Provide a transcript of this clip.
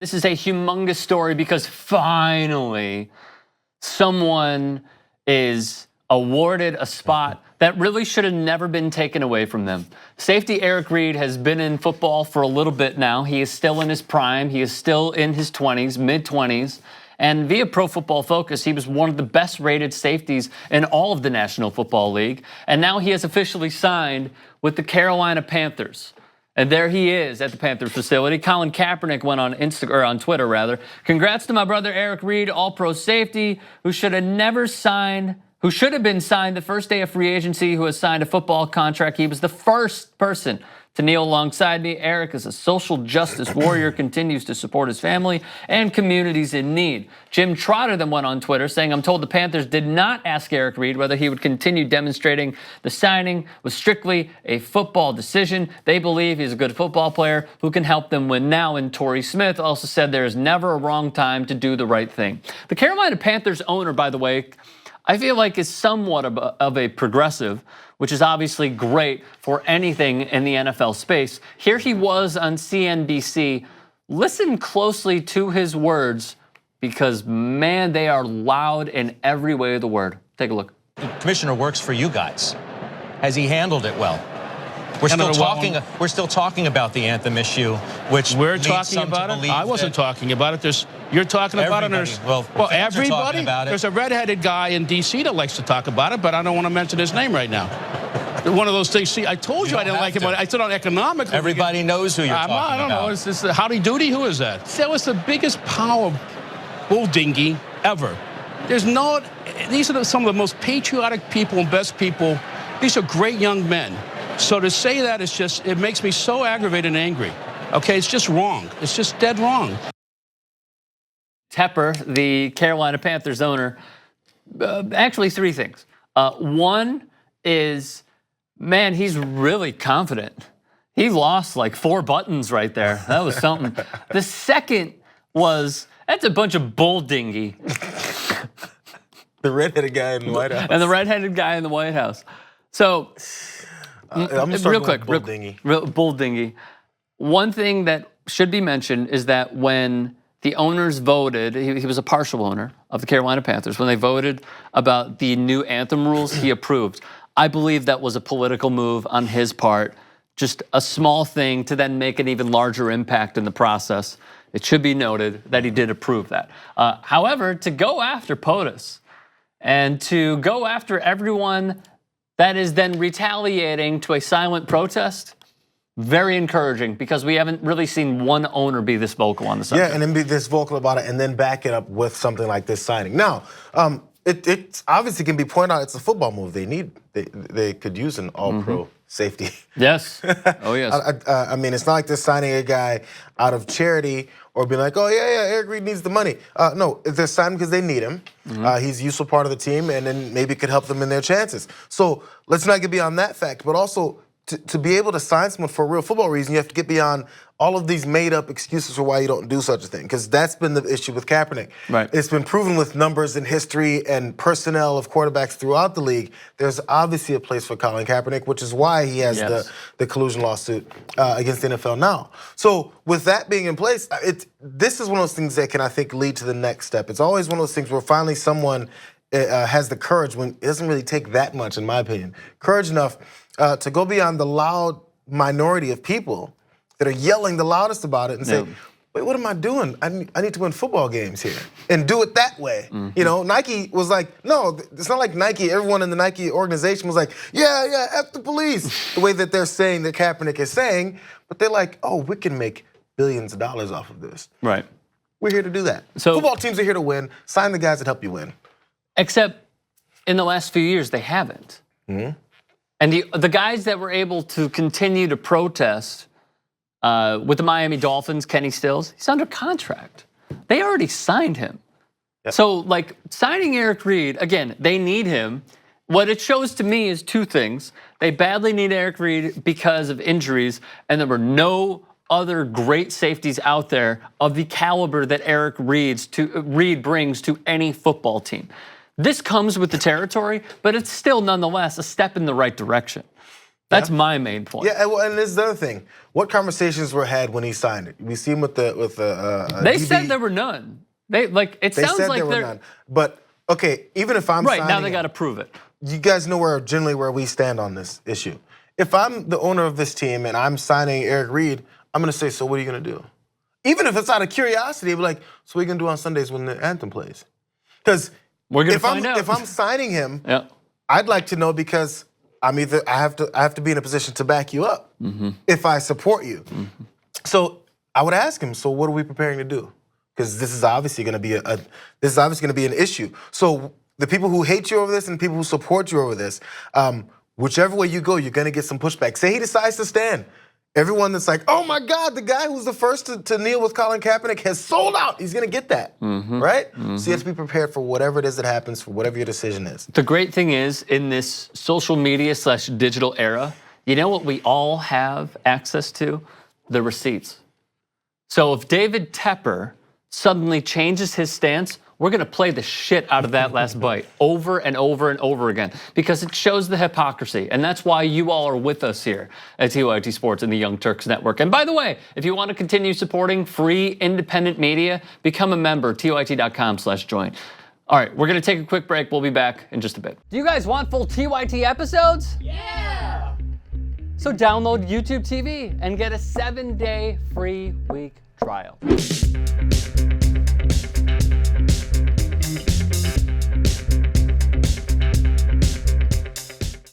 This is a humongous story because finally someone is awarded a spot that really should have never been taken away from them. Safety Eric Reid has been in football for a little bit now. He is still in his prime. He is still in his 20s, mid-20s. And via Pro Football Focus, he was one of the best rated safeties in all of the National Football League. And now he has officially signed with the Carolina Panthers. And there he is at the Panthers facility. Colin Kaepernick went on on Twitter rather. Congrats to my brother Eric Reid, all-pro safety, who should have been signed the first day of free agency, who has signed a football contract. He was the first person to kneel alongside me. Eric is a social justice warrior, continues to support his family and communities in need. Jim Trotter then went on Twitter saying, I'm told the Panthers did not ask Eric Reid whether he would continue demonstrating the signing was strictly a football decision. They believe he's a good football player who can help them win now. And Torrey Smith also said there is never a wrong time to do the right thing. The Carolina Panthers owner, by the way, I feel like is somewhat of a progressive, which is obviously great for anything in the NFL space. Here he was on CNBC. Listen closely to his words because, man, they are loud in every way of the word. Take a look. The commissioner works for you guys. Has he handled it well? We're still talking about the anthem issue, which we're talking about it. I wasn't talking about it. You're talking about it. Well, everybody. There's a redheaded guy in D.C. that likes to talk about it, but I don't want to mention his name right now. One of those things. See, I told you I didn't like him. I said on economics. Everybody knows who you're talking about. I don't know. Is this Howdy Doody? Who is that? That was the biggest power bull dinghy ever. These are some of the most patriotic people and best people. These are great young men. So to say that is just, it makes me so aggravated and angry. Okay, it's just wrong. It's just dead wrong. Tepper, the Carolina Panthers owner, actually three things. One is, man, he's really confident. He lost like 4 buttons right there. That was something. The second was, that's a bunch of bull dinghy. The redheaded guy in the White House. And the redheaded guy in the White House. So, real quick, bull dinghy. One thing that should be mentioned is that when the owners voted, he was a partial owner of the Carolina Panthers. When they voted about the new anthem rules, he approved. I believe that was a political move on his part, just a small thing to then make an even larger impact in the process. It should be noted that he did approve that. However, to go after POTUS and to go after everyone that is then retaliating to a silent protest, very encouraging because we haven't really seen one owner be this vocal on the subject. Yeah, and then be this vocal about it and then back it up with something like this signing. Now, it obviously can be pointed out it's a football move. They could use an all-pro safety. Yes. Oh, yes. I mean, it's not like they're signing a guy out of charity or being like, oh, yeah, Eric Reid needs the money. No, they're signing because they need him. He's a useful part of the team, and then maybe it could help them in their chances. So let's not get beyond that fact, but also to be able to sign someone for a real football reason, you have to get beyond all of these made-up excuses for why you don't do such a thing, because that's been the issue with Kaepernick. Right. It's been proven with numbers and history and personnel of quarterbacks throughout the league. There's obviously a place for Colin Kaepernick, which is why he has the collusion lawsuit against the NFL now. So with that being in place, this is one of those things that can, I think, lead to the next step. It's always one of those things where finally someone has the courage, when it doesn't really take that much, in my opinion, courage enough to go beyond the loud minority of people that are yelling the loudest about it and say, wait, what am I doing? I need to win football games here and do it that way. You know, Nike was like, no, it's not like Nike, everyone in the Nike organization was like, yeah, F the police, the way that they're saying that Kaepernick is saying, but they're like, oh, we can make billions of dollars off of this. Right. We're here to do that. So football teams are here to win. Sign the guys that help you win. Except in the last few years, they haven't. And the guys that were able to continue to protest with the Miami Dolphins, Kenny Stills, he's under contract. They already signed him. Yep. So, like, signing Eric Reid, again, they need him. What it shows to me is two things. They badly need Eric Reid because of injuries, and there were no other great safeties out there of the caliber that Eric Reid brings to any football team. This comes with the territory, but it's still nonetheless a step in the right direction. That's my main point. Yeah, and this is the other thing. What conversations were had when he signed it? We see him with the They DB. said there were none. They sounds said like there were they're none. But okay, even if I'm right signing now, they got to prove it. You guys know generally where we stand on this issue. If I'm the owner of this team and I'm signing Eric Reid, I'm gonna say, so what are you gonna do? Even if it's out of curiosity, I'd be like, so what are you gonna do on Sundays when the anthem plays? Because we're gonna find out. If I'm signing him, yeah. I'd like to know because I have to be in a position to back you up if I support you. So I would ask him, so what are we preparing to do? Because this is obviously going to be an issue. So the people who hate you over this and the people who support you over this, whichever way you go, you're going to get some pushback. Say he decides to stand. Everyone that's like, oh my God, the guy who's the first to kneel with Colin Kaepernick has sold out. He's going to get that, right? So you have to be prepared for whatever it is that happens, for whatever your decision is. The great thing is, in this social media / digital era, you know what we all have access to? The receipts. So if David Tepper suddenly changes his stance, we're gonna play the shit out of that last bite over and over and over again because it shows the hypocrisy. And that's why you all are with us here at TYT Sports and the Young Turks Network. And by the way, if you want to continue supporting free independent media, become a member, tyt.com/join. All right, we're gonna take a quick break. We'll be back in just a bit. Do you guys want full TYT episodes? Yeah! So download YouTube TV and get a 7-day free week trial.